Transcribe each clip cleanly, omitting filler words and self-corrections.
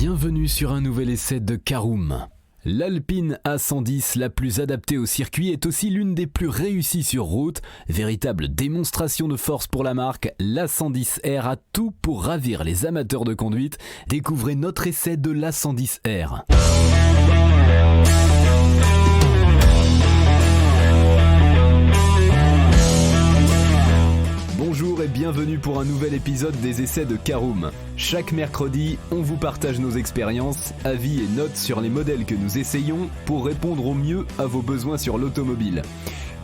Bienvenue sur un nouvel essai de Caroom. L'Alpine A110, la plus adaptée au circuit, est aussi l'une des plus réussies sur route. Véritable démonstration de force pour la marque, l'A110R a tout pour ravir les amateurs de conduite. Découvrez notre essai de l'A110R. Bonjour et bienvenue pour un nouvel épisode des essais de Caroom. Chaque mercredi, on vous partage nos expériences, avis et notes sur les modèles que nous essayons pour répondre au mieux à vos besoins sur l'automobile.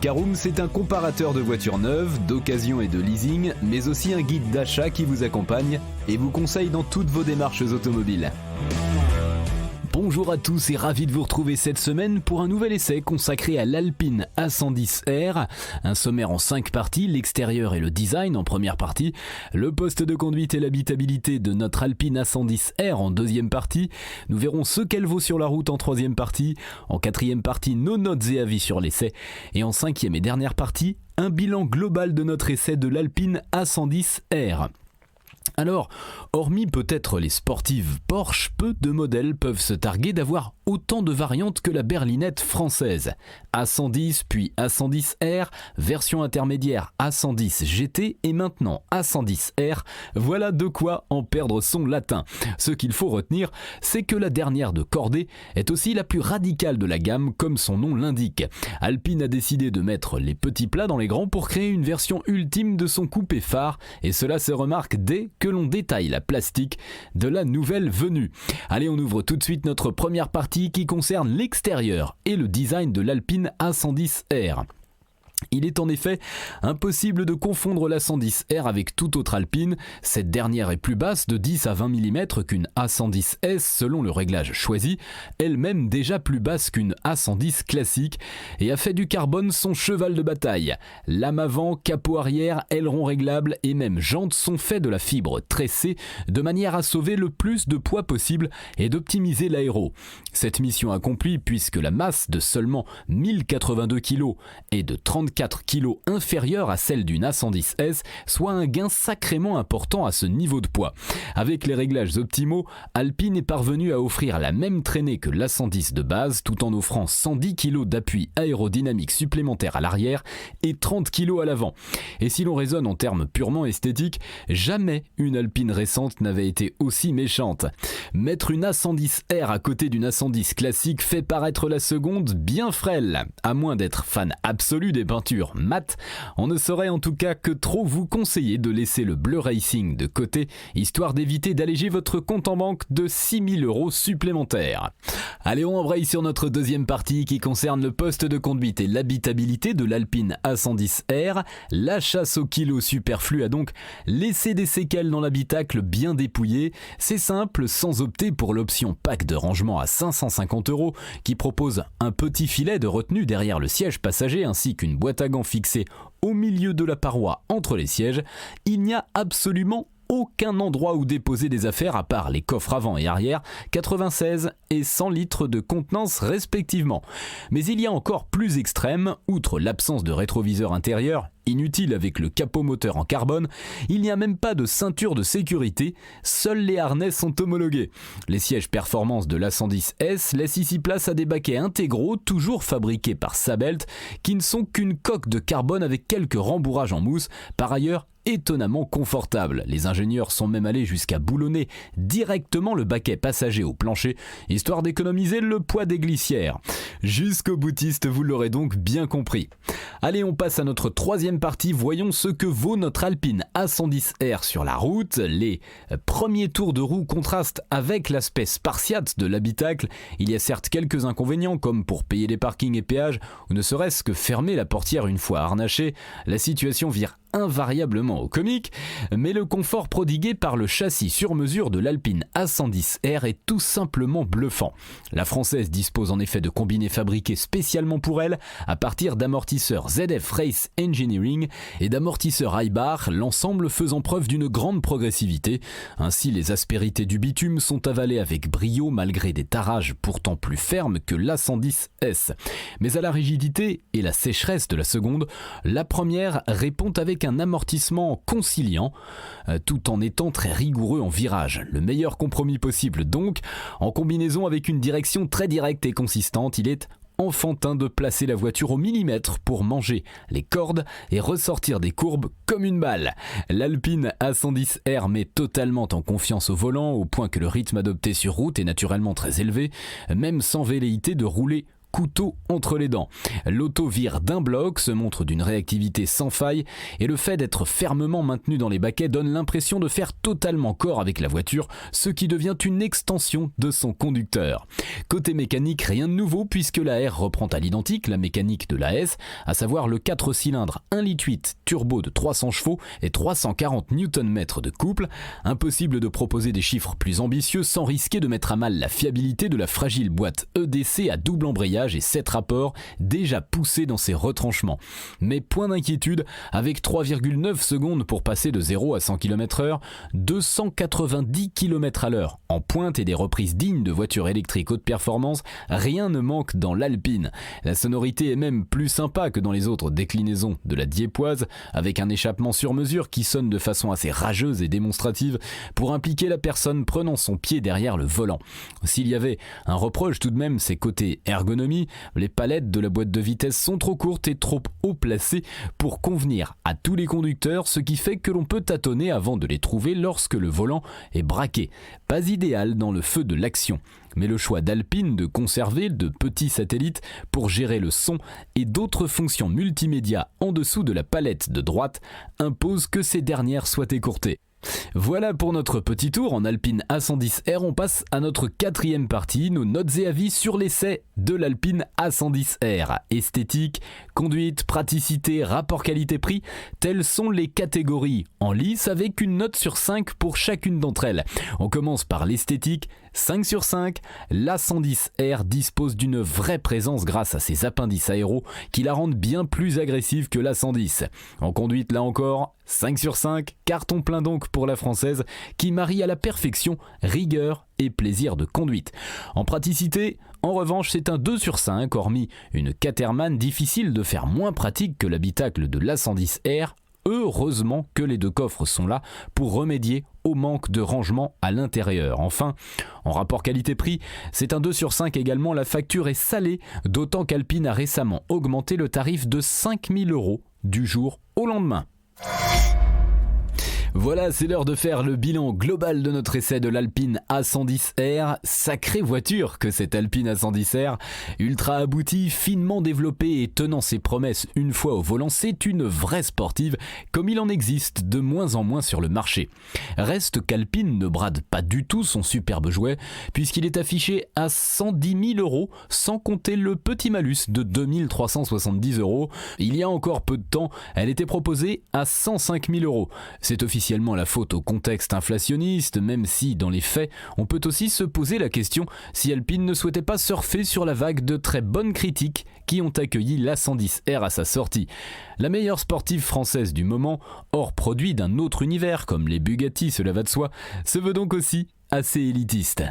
Caroom, c'est un comparateur de voitures neuves, d'occasion et de leasing, mais aussi un guide d'achat qui vous accompagne et vous conseille dans toutes vos démarches automobiles. Bonjour à tous et ravi de vous retrouver cette semaine pour un nouvel essai consacré à l'Alpine A110R. Un sommaire en 5 parties, l'extérieur et le design en première partie, le poste de conduite et l'habitabilité de notre Alpine A110R en deuxième partie. Nous verrons ce qu'elle vaut sur la route en troisième partie. En quatrième partie, nos notes et avis sur l'essai. Et en cinquième et dernière partie, un bilan global de notre essai de l'Alpine A110R. Alors, hormis peut-être les sportives Porsche, peu de modèles peuvent se targuer d'avoir autant de variantes que la berlinette française. A110 puis A110R, version intermédiaire A110 GT et maintenant A110R, voilà de quoi en perdre son latin. Ce qu'il faut retenir, c'est que la dernière de cordée est aussi la plus radicale de la gamme comme son nom l'indique. Alpine a décidé de mettre les petits plats dans les grands pour créer une version ultime de son coupé phare et cela se remarque dès que l'on détaille la plastique de la nouvelle venue. Allez, on ouvre tout de suite notre première partie qui concerne l'extérieur et le design de l'Alpine A110R. Il est en effet impossible de confondre l'A110R avec toute autre Alpine. Cette dernière est plus basse de 10 à 20 mm qu'une A110S selon le réglage choisi, elle-même déjà plus basse qu'une A110 classique et a fait du carbone son cheval de bataille. Lame avant, capot arrière, aileron réglable et même jantes sont faits de la fibre tressée de manière à sauver le plus de poids possible et d'optimiser l'aéro. Cette mission accomplie puisque la masse de seulement 1082 kg et de 34 kg inférieure à celle d'une A110S, soit un gain sacrément important à ce niveau de poids. Avec les réglages optimaux, Alpine est parvenu à offrir la même traînée que l'A110 de base tout en offrant 110 kg d'appui aérodynamique supplémentaire à l'arrière et 30 kg à l'avant. Et si l'on raisonne en termes purement esthétiques, jamais une Alpine récente n'avait été aussi méchante. Mettre une A110R à côté d'une A110 classique fait paraître la seconde bien frêle. À moins d'être fan absolu des peintures mat, on ne saurait en tout cas que trop vous conseiller de laisser le bleu racing de côté, histoire d'éviter d'alléger votre compte en banque de 6 000 € supplémentaires. Allez, on embraye sur notre deuxième partie qui concerne le poste de conduite et l'habitabilité de l'Alpine A110R. La chasse au kilo superflu a donc laissé des séquelles dans l'habitacle bien dépouillé. C'est simple, sans opter pour l'option pack de rangement à 550 € qui propose un petit filet de retenue derrière le siège passager ainsi qu'une boîte à gants fixée au milieu de la paroi entre les sièges. Il n'y a absolument aucun endroit où déposer des affaires à part les coffres avant et arrière, 96 et 100 litres de contenance respectivement. Mais il y a encore plus extrême, outre l'absence de rétroviseur intérieur, inutile avec le capot moteur en carbone, il n'y a même pas de ceinture de sécurité, seuls les harnais sont homologués. Les sièges performance de l'A110S laissent ici place à des baquets intégraux, toujours fabriqués par Sabelt, qui ne sont qu'une coque de carbone avec quelques rembourrages en mousse, par ailleurs étonnamment confortable. Les ingénieurs sont même allés jusqu'à boulonner directement le baquet passager au plancher, histoire d'économiser le poids des glissières. Jusqu'au boutiste, vous l'aurez donc bien compris. Allez, on passe à notre troisième partie, voyons ce que vaut notre Alpine A110R sur la route. Les premiers tours de roue contrastent avec l'aspect spartiate de l'habitacle. Il y a certes quelques inconvénients comme pour payer les parkings et péages ou ne serait-ce que fermer la portière une fois harnachée. La situation vire invariablement au comique, mais le confort prodigué par le châssis sur mesure de l'Alpine A110R est tout simplement bluffant. La française dispose en effet de combinés fabriqués spécialement pour elle à partir d'amortisseurs ZF Race Engineering et d'amortisseurs iBar, l'ensemble faisant preuve d'une grande progressivité. Ainsi, les aspérités du bitume sont avalées avec brio malgré des tarages pourtant plus fermes que l'A110S. Mais à la rigidité et la sécheresse de la seconde, la première répond avec avec un amortissement conciliant, tout en étant très rigoureux en virage. Le meilleur compromis possible donc, en combinaison avec une direction très directe et consistante, il est enfantin de placer la voiture au millimètre pour manger les cordes et ressortir des courbes comme une balle. L'Alpine A110R met totalement en confiance au volant, au point que le rythme adopté sur route est naturellement très élevé, même sans velléité de rouler couteau entre les dents. L'auto vire d'un bloc, se montre d'une réactivité sans faille et le fait d'être fermement maintenu dans les baquets donne l'impression de faire totalement corps avec la voiture, ce qui devient une extension de son conducteur. Côté mécanique, rien de nouveau puisque la R reprend à l'identique la mécanique de la S, à savoir le 4 cylindres 1,8 litre turbo de 300 chevaux et 340 Nm de couple. Impossible de proposer des chiffres plus ambitieux sans risquer de mettre à mal la fiabilité de la fragile boîte EDC à double embrayage et 7 rapports déjà poussés dans ses retranchements. Mais point d'inquiétude, avec 3,9 secondes pour passer de 0 à 100 km/h, 290 km/h en pointe et des reprises dignes de voitures électriques haute performance, rien ne manque dans l'Alpine. La sonorité est même plus sympa que dans les autres déclinaisons de la Dieppoise, avec un échappement sur mesure qui sonne de façon assez rageuse et démonstrative pour impliquer la personne prenant son pied derrière le volant. S'il y avait un reproche tout de même, c'est côté ergonomie. Les palettes de la boîte de vitesse sont trop courtes et trop haut placées pour convenir à tous les conducteurs, ce qui fait que l'on peut tâtonner avant de les trouver lorsque le volant est braqué. Pas idéal dans le feu de l'action. Mais le choix d'Alpine de conserver de petits satellites pour gérer le son et d'autres fonctions multimédia en dessous de la palette de droite impose que ces dernières soient écourtées. Voilà pour notre petit tour en Alpine A110R. On passe à notre quatrième partie, nos notes et avis sur l'essai de l'Alpine A110R. Esthétique, conduite, praticité, rapport qualité-prix, telles sont les catégories en lice avec une note sur 5 pour chacune d'entre elles. On commence par l'esthétique. 5 sur 5, l'A110R dispose d'une vraie présence grâce à ses appendices aéros qui la rendent bien plus agressive que l'A110. En conduite là encore, 5 sur 5, carton plein donc pour la française qui marie à la perfection rigueur et plaisir de conduite. En praticité, en revanche, c'est un 2 sur 5, hormis une Caterham difficile de faire moins pratique que l'habitacle de l'A110R. Heureusement que les deux coffres sont là pour remédier au manque de rangement à l'intérieur. Enfin, en rapport qualité-prix, c'est un 2 sur 5 également, la facture est salée, d'autant qu'Alpine a récemment augmenté le tarif de 5 000 € du jour au lendemain. Voilà, c'est l'heure de faire le bilan global de notre essai de l'Alpine A110R. Sacrée voiture que cette Alpine A110R, ultra aboutie, finement développée et tenant ses promesses une fois au volant, c'est une vraie sportive, comme il en existe de moins en moins sur le marché. Reste qu'Alpine ne brade pas du tout son superbe jouet, puisqu'il est affiché à 110 000 €, sans compter le petit malus de 2 370 €. Il y a encore peu de temps, elle était proposée à 105 000 €. C'est officiellement la faute au contexte inflationniste, même si, dans les faits, on peut aussi se poser la question si Alpine ne souhaitait pas surfer sur la vague de très bonnes critiques qui ont accueilli l'A110R à sa sortie. La meilleure sportive française du moment, hors produit d'un autre univers comme les Bugatti, cela va de soi, se veut donc aussi assez élitiste.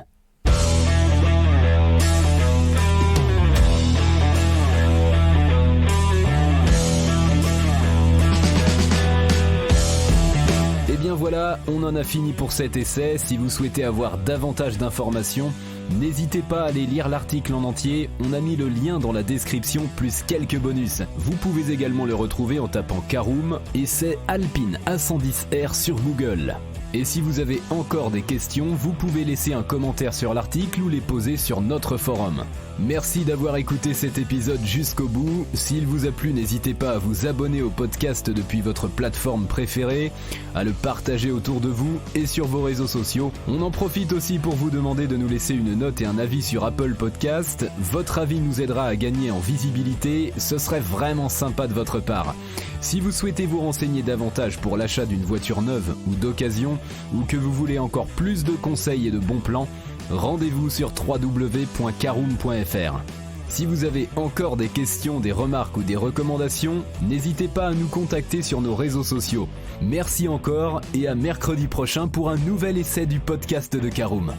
Et bien voilà, on en a fini pour cet essai. Si vous souhaitez avoir davantage d'informations, n'hésitez pas à aller lire l'article en entier, on a mis le lien dans la description plus quelques bonus. Vous pouvez également le retrouver en tapant Caroom et c'est Alpine A110R sur Google. Et si vous avez encore des questions, vous pouvez laisser un commentaire sur l'article ou les poser sur notre forum. Merci d'avoir écouté cet épisode jusqu'au bout. S'il vous a plu, n'hésitez pas à vous abonner au podcast depuis votre plateforme préférée, à le partager autour de vous et sur vos réseaux sociaux. On en profite aussi pour vous demander de nous laisser une note et un avis sur Apple Podcast. Votre avis nous aidera à gagner en visibilité, ce serait vraiment sympa de votre part. Si vous souhaitez vous renseigner davantage pour l'achat d'une voiture neuve ou d'occasion, ou que vous voulez encore plus de conseils et de bons plans, rendez-vous sur www.caroom.fr. Si vous avez encore des questions, des remarques ou des recommandations, n'hésitez pas à nous contacter sur nos réseaux sociaux. Merci encore et à mercredi prochain pour un nouvel essai du podcast de Caroom.